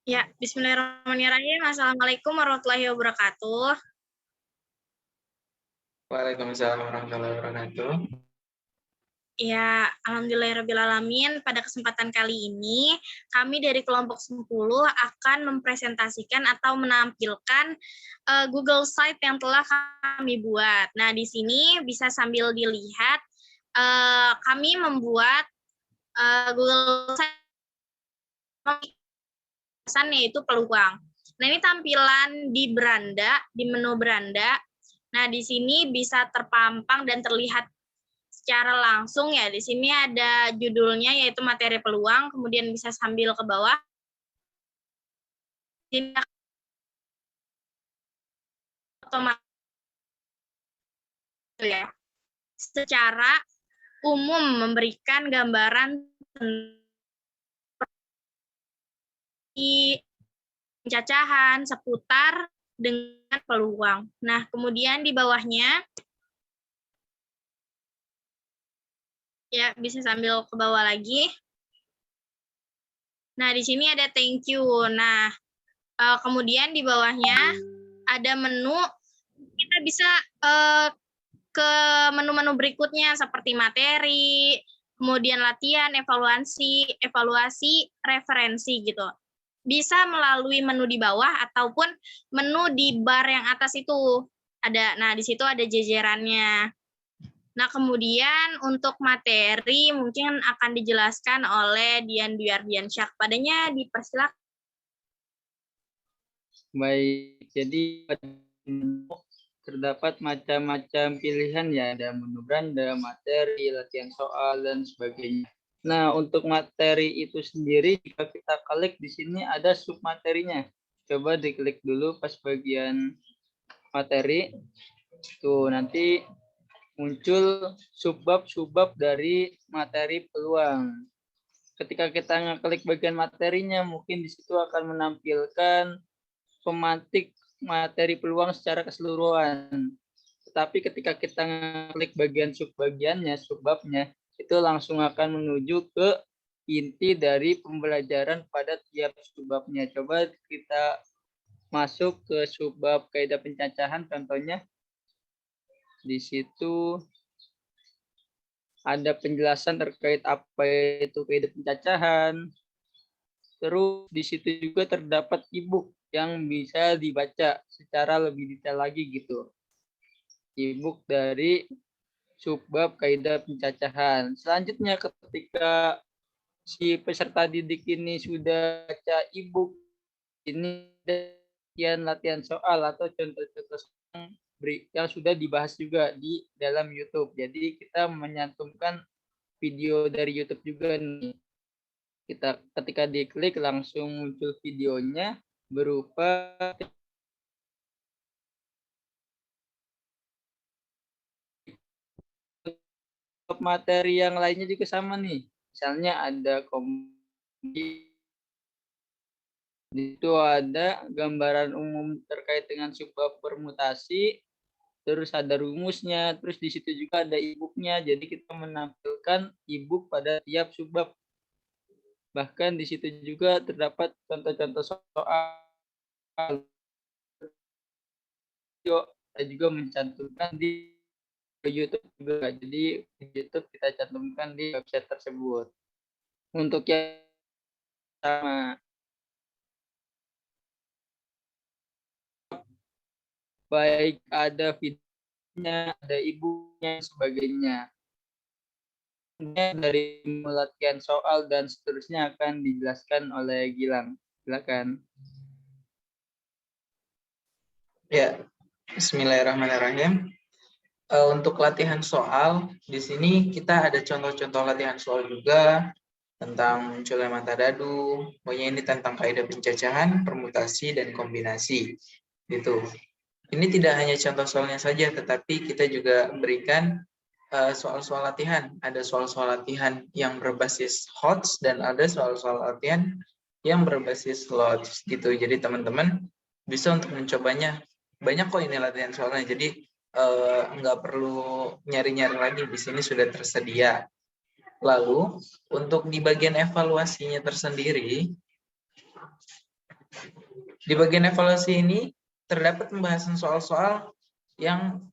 Ya, bismillahirrahmanirrahim. Assalamualaikum warahmatullahi wabarakatuh. Waalaikumsalam warahmatullahi wabarakatuh. Ya, alhamdulillahirrabbilalamin. Pada kesempatan kali ini, kami dari kelompok 10 akan mempresentasikan atau menampilkan Google Site yang telah kami buat. Nah, di sini bisa sambil dilihat, kami membuat Google Site yaitu peluang. Nah, ini tampilan di beranda, di menu beranda. Nah, di sini bisa terpampang dan terlihat secara langsung ya. Di sini ada judulnya yaitu materi peluang, kemudian bisa sambil ke bawah. Ini otomatis ya. Secara umum memberikan gambaran pencacahan seputar dengan peluang. Nah, kemudian di bawahnya ya bisa sambil ke bawah lagi. Nah, di sini ada thank you. Nah, kemudian di bawahnya ada menu, kita bisa ke menu-menu berikutnya seperti materi, kemudian latihan, evaluasi, referensi gitu. Bisa melalui menu di bawah ataupun menu di bar yang atas itu ada. Nah, di situ ada jajarannya. Nah, kemudian untuk materi mungkin akan dijelaskan oleh Dian Dwi Ardiansyah. Padanya dipersilakan. Baik, jadi terdapat macam-macam pilihan ya, ada menu beranda, materi, latihan soal, dan sebagainya. Nah, untuk materi itu sendiri, jika kita klik di sini ada submaterinya. Coba diklik dulu pas bagian materi. Tuh, nanti muncul subbab dari materi peluang. Ketika kita ngeklik bagian materinya, mungkin di situ akan menampilkan pemantik materi peluang secara keseluruhan. Tetapi ketika kita klik bagian subbagiannya, subbabnya, itu langsung akan menuju ke inti dari pembelajaran pada tiap subbabnya. Coba kita masuk ke subbab kaidah pencacahan, contohnya di situ ada penjelasan terkait apa itu kaidah pencacahan. Terus di situ juga terdapat e-book yang bisa dibaca secara lebih detail lagi gitu. E-book dari subbab kaidah pencacahan. Selanjutnya ketika si peserta didik ini sudah baca e-book, ini latihan soal atau contoh-contoh yang sudah dibahas juga di dalam YouTube. Jadi kita menyantumkan video dari YouTube juga nih. Kita ketika diklik langsung muncul videonya berupa materi yang lainnya juga sama nih. Misalnya ada komedi, di situ ada gambaran umum terkait dengan subbab permutasi, terus ada rumusnya, terus di situ juga ada e-booknya. Jadi kita menampilkan e-book pada tiap subbab. Bahkan di situ juga terdapat contoh-contoh soal. Kita juga mencantumkan di YouTube juga. Jadi di YouTube kita cantumkan di website tersebut. Untuk yang sama, baik ada videonya, ada ibunya, sebagainya. Dari latihan soal dan seterusnya akan dijelaskan oleh Gilang. Silakan. Ya, bismillahirrahmanirrahim. Untuk latihan soal, di sini kita ada contoh-contoh latihan soal juga tentang munculnya mata dadu. Pokoknya ini tentang kaidah pencacahan, permutasi, dan kombinasi. Gitu. Ini tidak hanya contoh soalnya saja, tetapi kita juga berikan soal-soal latihan. Ada soal-soal latihan yang berbasis HOTS dan ada soal-soal latihan yang berbasis LOTS gitu. Jadi teman-teman bisa untuk mencobanya. Banyak kok ini latihan soalnya. Jadi nggak perlu nyari-nyari lagi, di sini sudah tersedia. Lalu untuk di bagian evaluasinya tersendiri, Di bagian evaluasi ini terdapat pembahasan soal-soal yang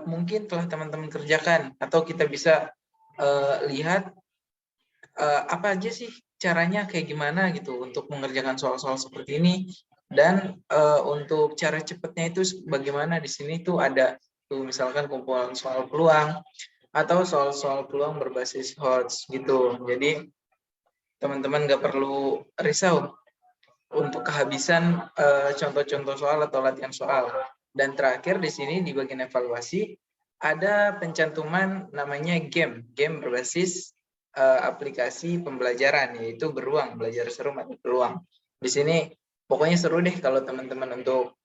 mungkin telah teman-teman kerjakan, atau kita bisa lihat apa aja sih caranya, kayak gimana gitu untuk mengerjakan soal-soal seperti ini. Dan untuk cara cepatnya itu bagaimana. Di sini tuh ada tuh misalkan kumpulan soal peluang atau soal-soal peluang berbasis HOTS gitu. Jadi teman-teman nggak perlu risau untuk kehabisan contoh-contoh soal atau latihan soal. Dan terakhir di sini di bagian evaluasi ada pencantuman namanya game berbasis aplikasi pembelajaran, yaitu Beruang, belajar seru mati peluang. Di sini pokoknya seru deh kalau teman-teman untuk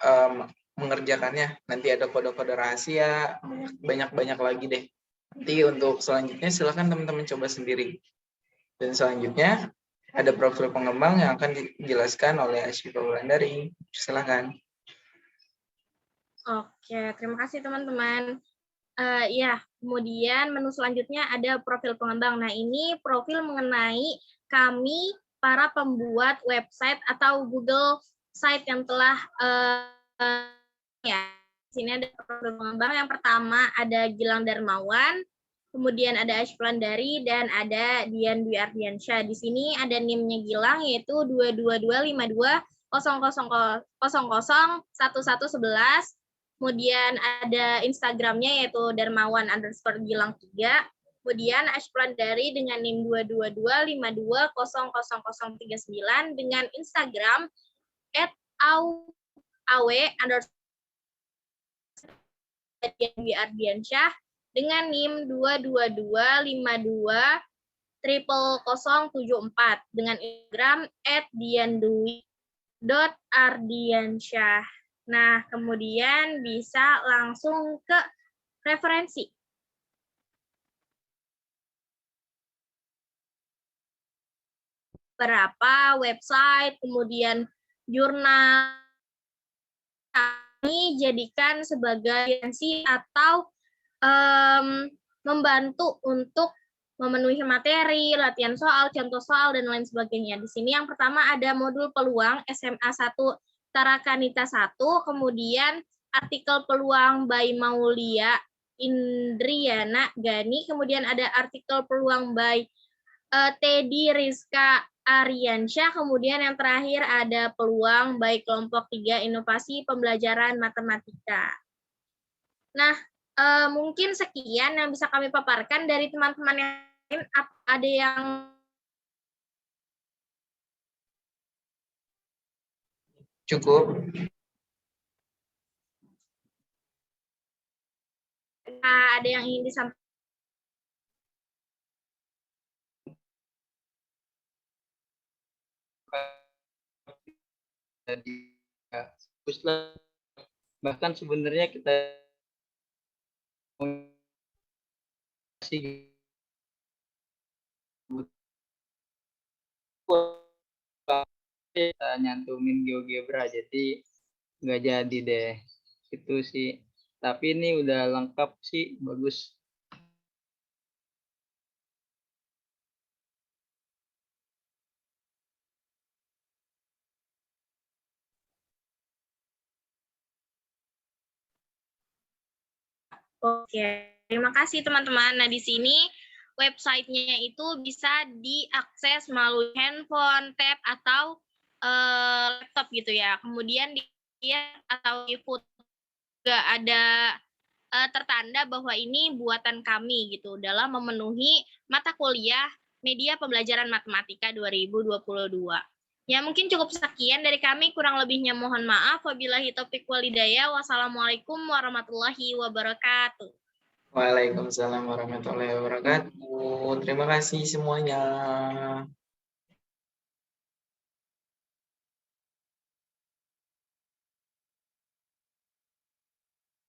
mengerjakannya. Nanti ada kode-kode rahasia, banyak-banyak lagi deh. Nanti untuk selanjutnya silakan teman-teman coba sendiri. Dan selanjutnya ada profil pengembang yang akan dijelaskan oleh Asyifa Wulandari. Silakan. Oke, terima kasih teman-teman. Ya, kemudian menu selanjutnya ada profil pengembang. Nah, ini profil mengenai kami para pembuat website atau Google Site yang telah ya. Di sini ada profil pengembang. Yang pertama ada Gilang Darmawan, kemudian ada Asyifa Wulandari, dan ada Dian Dwi Ardiansyah. Di sini ada NIM-nya Gilang yaitu 2225200001111. Kemudian ada Instagramnya yaitu darmawan_gilang3. Kemudian Asyifa Wulandari dengan NIM 22252000039 dengan Instagram @aw_Ardiansyah dengan NIM 22252000074 dengan Instagram @diandwi.ardiansyah. Nah, kemudian bisa langsung ke referensi. Berapa website, kemudian jurnal ini jadikan sebagai referensi atau membantu untuk memenuhi materi, latihan soal, contoh soal, dan lain sebagainya. Di sini yang pertama ada modul peluang SMA 1 Tarakanita 1, kemudian artikel peluang by Maulia Indriana Gani, kemudian ada artikel peluang by Teddy Rizka Aryansyah, kemudian yang terakhir ada peluang by kelompok 3 inovasi pembelajaran matematika. Nah, mungkin sekian yang bisa kami paparkan dari teman-teman yang lain. Ada yang Cukup. ada yang ingin disampaikan? Jadi bahkan sebenarnya kita masih kita nyantumin GeoGebra, jadi nggak jadi deh itu sih. Tapi ini udah lengkap sih, bagus. Oke, terima kasih teman-teman. Nah, di sini websitenya itu bisa diakses melalui handphone, tab, atau laptop gitu ya. Kemudian dia atau di foto juga ada tertanda bahwa ini buatan kami gitu dalam memenuhi mata kuliah media pembelajaran matematika 2022. Ya, mungkin cukup sekian dari kami, kurang lebihnya mohon maaf. Wabillahi taufiq wal hidayah. Wassalamualaikum warahmatullahi wabarakatuh. Waalaikumsalam warahmatullahi wabarakatuh. Terima kasih semuanya.